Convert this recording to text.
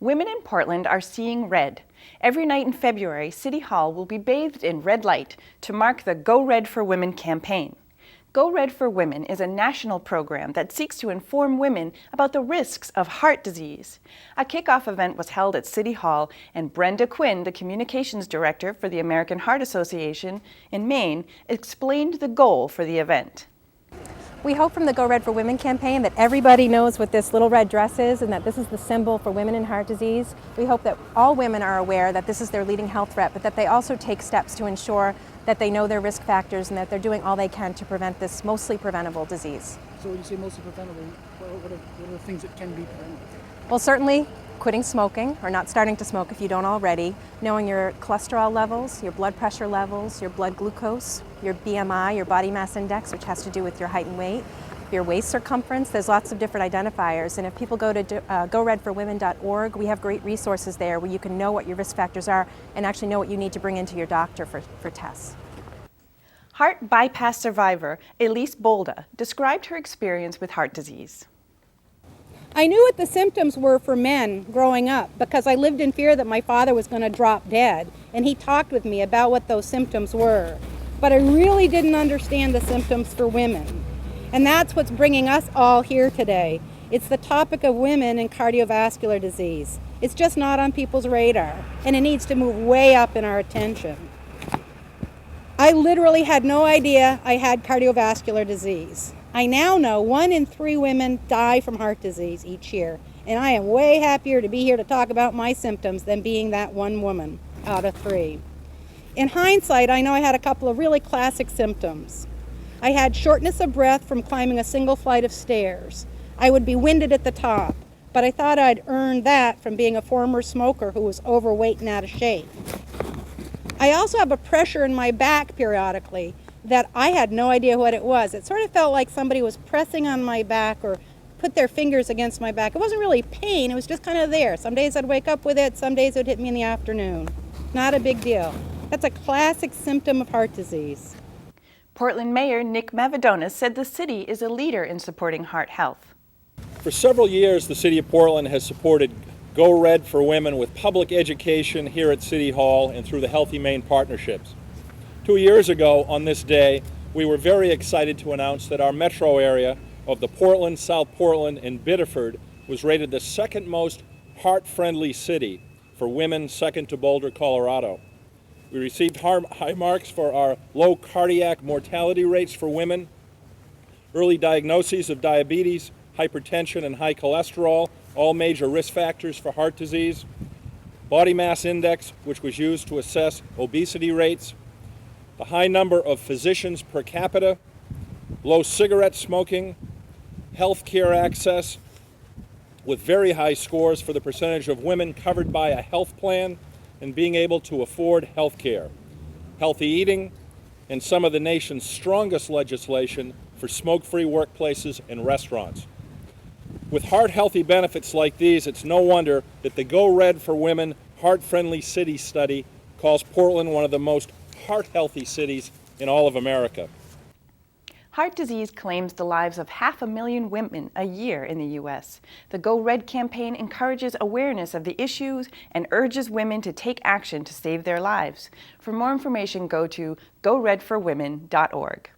Women in Portland are seeing red. Every night in February, City Hall will be bathed in red light to mark the Go Red for Women campaign. Go Red for Women is a national program that seeks to inform women about the risks of heart disease. A kickoff event was held at City Hall, and Brenda Quinn, the communications director for the American Heart Association in Maine, explained the goal for the event. We hope from the Go Red for Women campaign that everybody knows what this little red dress is and that this is the symbol for women in heart disease. We hope that all women are aware that this is their leading health threat, but that they also take steps to ensure that they know their risk factors and that they're doing all they can to prevent this mostly preventable disease. So when you say mostly preventable, what are the things that can be preventable? Well, certainly quitting smoking or not starting to smoke if you don't already, knowing your cholesterol levels, your blood pressure levels, your blood glucose, your BMI, your body mass index, which has to do with your height and weight, your waist circumference. There's lots of different identifiers, and if people go to goredforwomen.org, we have great resources there where you can know what your risk factors are and actually know what you need to bring into your doctor for tests. Heart bypass survivor Elyse Bolda described her experience with heart disease. I knew what the symptoms were for men growing up because I lived in fear that my father was going to drop dead, and he talked with me about what those symptoms were. But I really didn't understand the symptoms for women. And that's what's bringing us all here today. It's the topic of women and cardiovascular disease. It's just not on people's radar, and it needs to move way up in our attention. I literally had no idea I had cardiovascular disease. I now know 1 in 3 women die from heart disease each year, and I am way happier to be here to talk about my symptoms than being that one woman out of 3. In hindsight, I know I had a couple of really classic symptoms. I had shortness of breath from climbing a single flight of stairs. I would be winded at the top, but I thought I'd earned that from being a former smoker who was overweight and out of shape. I also have a pressure in my back periodically that I had no idea what it was. It sort of felt like somebody was pressing on my back or put their fingers against my back. It wasn't really pain, it was just kind of there. Some days I'd wake up with it, some days it would hit me in the afternoon. Not a big deal. That's a classic symptom of heart disease. Portland Mayor Nick Mavadonis said the city is a leader in supporting heart health. For several years, the City of Portland has supported Go Red for Women with public education here at City Hall and through the Healthy Maine partnerships. 2 years ago on this day, we were very excited to announce that our metro area of the Portland, South Portland, and Biddeford was rated the second most heart-friendly city for women, second to Boulder, Colorado. We received high marks for our low cardiac mortality rates for women, early diagnoses of diabetes, hypertension, and high cholesterol, all major risk factors for heart disease, body mass index, which was used to assess obesity rates, the high number of physicians per capita, low cigarette smoking, health care access, with very high scores for the percentage of women covered by a health plan and being able to afford health care, healthy eating, and some of the nation's strongest legislation for smoke-free workplaces and restaurants. With heart-healthy benefits like these, it's no wonder that the Go Red for Women Heart-Friendly City study calls Portland one of the most heart-healthy cities in all of America. Heart disease claims the lives of 500,000 women a year in the U.S. The Go Red campaign encourages awareness of the issues and urges women to take action to save their lives. For more information, go to goredforwomen.org.